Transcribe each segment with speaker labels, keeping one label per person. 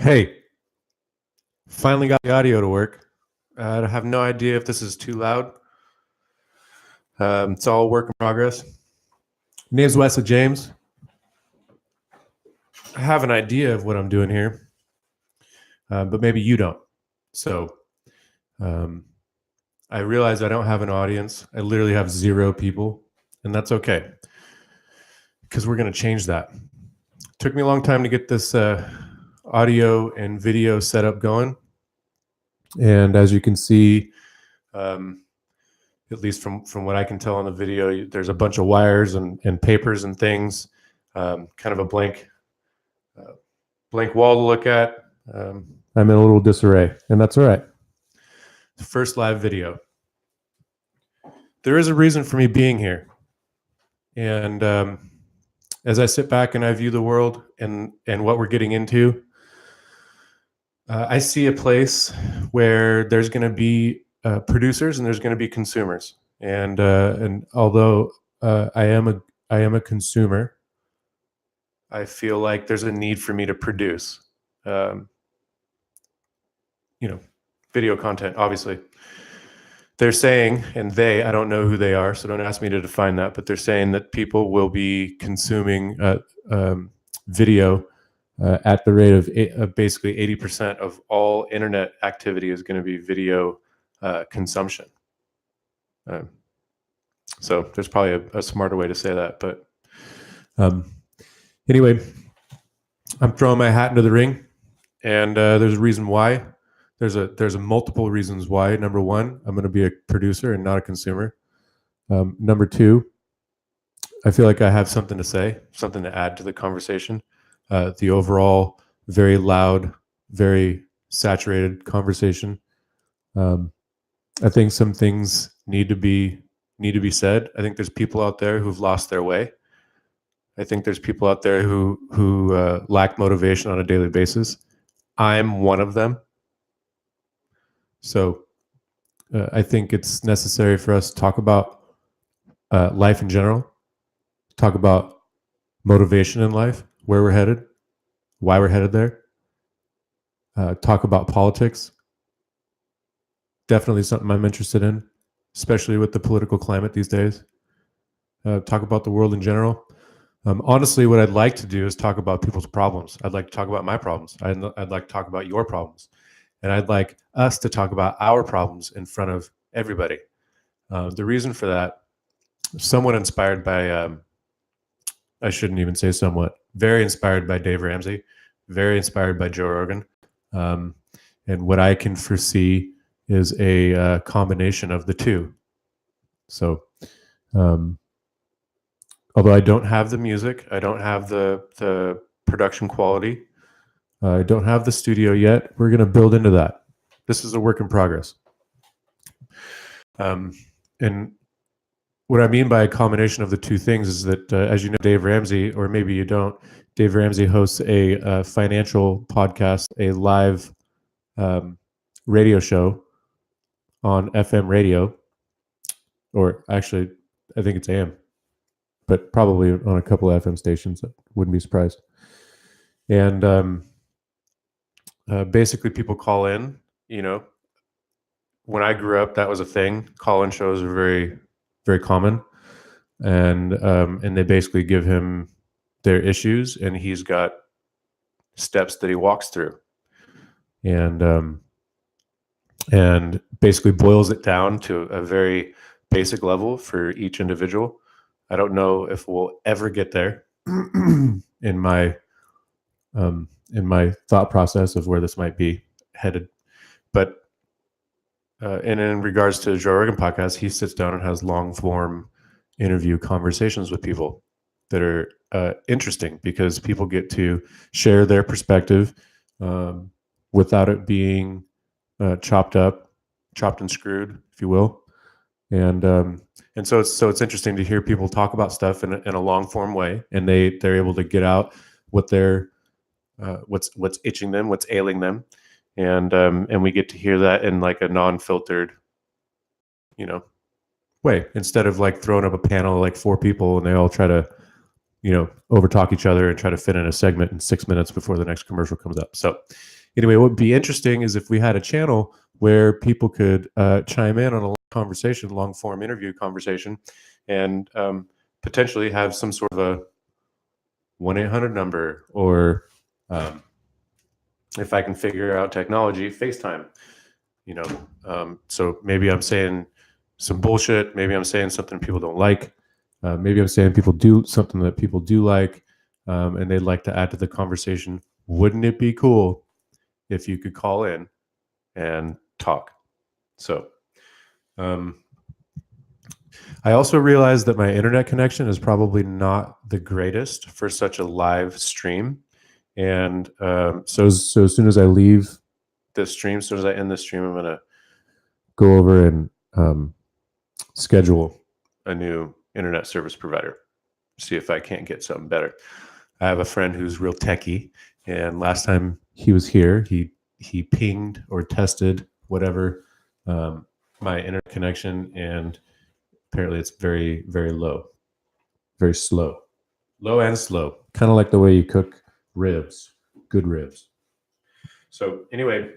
Speaker 1: Hey, finally got the audio to work. I have no idea if this is too loud. It's all work in progress. My name's Wesley James. I have an idea of what I'm doing here, but maybe you don't. So I realize I don't have an audience. I literally have 0 people, and that's okay because we're going to change that. It took me a long time to get this audio and video setup going. And as you can see, at least from what I can tell on the video, there's a bunch of wires and papers and things, kind of a blank wall to look at. I'm in a little disarray, and that's all right. The first live video. There is a reason for me being here. And as I sit back and I view the world and what we're getting into, I see a place where there's going to be producers and there's going to be consumers. And although I am a consumer, I feel like there's a need for me to produce, video content. Obviously, they're saying, and I don't know who they are, so don't ask me to define that. But they're saying that people will be consuming video at the rate of basically 80% of all internet activity is going to be video consumption. So there's probably a smarter way to say that. But anyway, I'm throwing my hat into the ring, and there's a reason why. There's a multiple reasons why. Number one, I'm going to be a producer and not a consumer. Number two, I feel like I have something to say, something to add to the conversation. The overall very loud, very saturated conversation. I think some things need to be said. I think there's people out there who've lost their way. I think there's people out there who lack motivation on a daily basis. I'm one of them. So I think it's necessary for us to talk about life in general, talk about motivation in life, where we're headed, why we're headed there, talk about politics. Definitely something I'm interested in, especially with the political climate these days. Talk about the world in general. Honestly, what I'd like to do is talk about people's problems. I'd like to talk about my problems. I'd like to talk about your problems. And I'd like us to talk about our problems in front of everybody. The reason for that, somewhat inspired by, I shouldn't even say somewhat, very inspired by Dave Ramsey, very inspired by Joe Rogan. And what I can foresee is a combination of the two. So, although I don't have the music, I don't have the production quality, I don't have the studio yet, we're going to build into that. This is a work in progress. And what I mean by a combination of the two things is that, as you know, Dave Ramsey, or maybe you don't, Dave Ramsey hosts a financial podcast, a live radio show on FM radio, or actually, I think it's AM, but probably on a couple of FM stations. I wouldn't be surprised. And basically, people call in. When I grew up, that was a thing. Call-in shows are very, very common, and they basically give him their issues, and he's got steps that he walks through, and basically boils it down to a very basic level for each individual. I don't know if we'll ever get there in my thought process of where this might be headed, but and in regards to the Joe Rogan podcast, he sits down and has long form interview conversations with people that are interesting, because people get to share their perspective without it being chopped and screwed, if you will. And so it's interesting to hear people talk about stuff in a long form way, and they're able to get out what they're what's itching them, what's ailing them, and we get to hear that in like a non-filtered, way, instead of like throwing up a panel of like 4 people and they all try to overtalk each other and try to fit in a segment in 6 minutes before the next commercial comes up. So anyway, what would be interesting is if we had a channel where people could chime in on a long form interview conversation, and potentially have some sort of a 1-800 number, or if I can figure out technology, FaceTime. So maybe I'm saying some bullshit. Maybe I'm saying something people don't like. Maybe I'm saying people do something that people do like, and they'd like to add to the conversation. Wouldn't it be cool if you could call in and talk? So I also realized that my internet connection is probably not the greatest for such a live stream. And so as soon as I leave this stream, as soon as I end this stream, I'm going to go over and schedule a new internet service provider, see if I can't get something better. I have a friend who's real techie, and last time he was here, he pinged or tested whatever my internet connection, and apparently it's very, very low, very slow, low and slow, kind of like the way you cook ribs, good ribs. So anyway,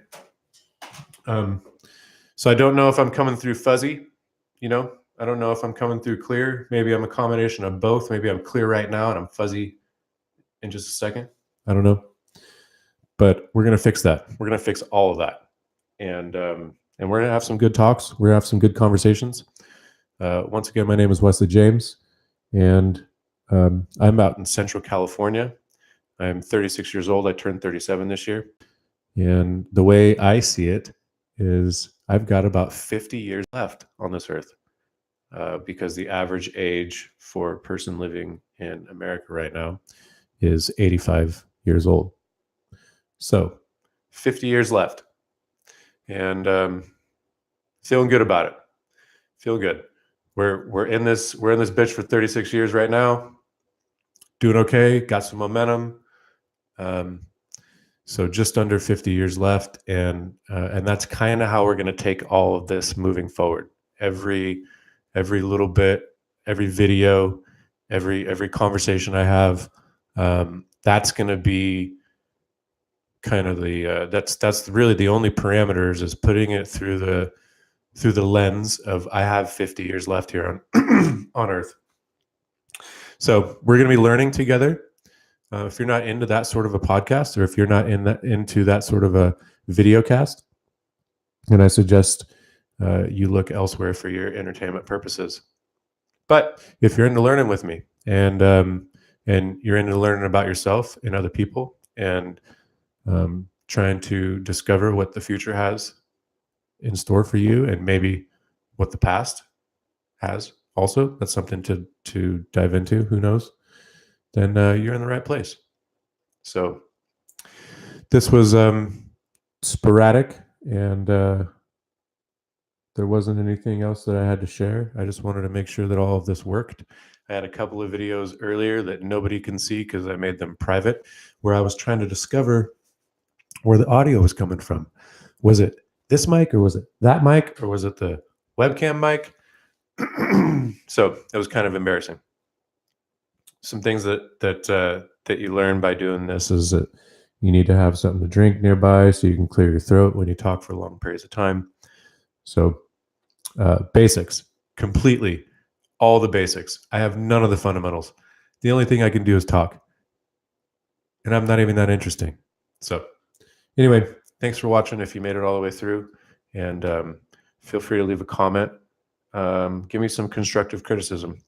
Speaker 1: so I don't know if I'm coming through fuzzy, I don't know if I'm coming through clear. Maybe I'm a combination of both. Maybe I'm clear right now and I'm fuzzy in just a second. I don't know. But we're going to fix that. We're going to fix all of that. And we're going to have some good talks. We're going to have some good conversations. Once again, my name is Wesley James, and I'm out in Central California. I'm 36 years old. I turned 37 this year. And the way I see it is I've got about 50 years left on this earth, because the average age for a person living in America right now is 85 years old. So 50 years left, and feeling good about it. Feel good. We're in this bitch for 36 years right now. Doing okay. Got some momentum. So just under 50 years left, and that's kind of how we're going to take all of this moving forward. Every little bit, every video, every conversation I have, that's going to be kind of the that's really the only parameters, is putting it through the lens of I have 50 years left here on on Earth. So we're going to be learning together. If you're not into that sort of a podcast, or if you're not into that sort of a video cast, then I suggest you look elsewhere for your entertainment purposes. But if you're into learning with me, and you're into learning about yourself and other people, and trying to discover what the future has in store for you, and maybe what the past has also, that's something to dive into, who knows, then you're in the right place. So this was sporadic, and there wasn't anything else that I had to share. I just wanted to make sure that all of this worked. I had a couple of videos earlier that nobody can see because I made them private, where I was trying to discover where the audio was coming from. Was it this mic, or was it that mic, or was it the webcam mic? So it was kind of embarrassing. Some things that you learn by doing this is that you need to have something to drink nearby so you can clear your throat when you talk for long periods of time. So basics, completely, all the basics. I have none of the fundamentals. The only thing I can do is talk, and I'm not even that interesting. So anyway, thanks for watching if you made it all the way through, and feel free to leave a comment. Give me some constructive criticism.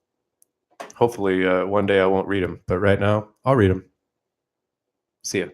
Speaker 1: Hopefully one day I won't read them, but right now I'll read them. See ya.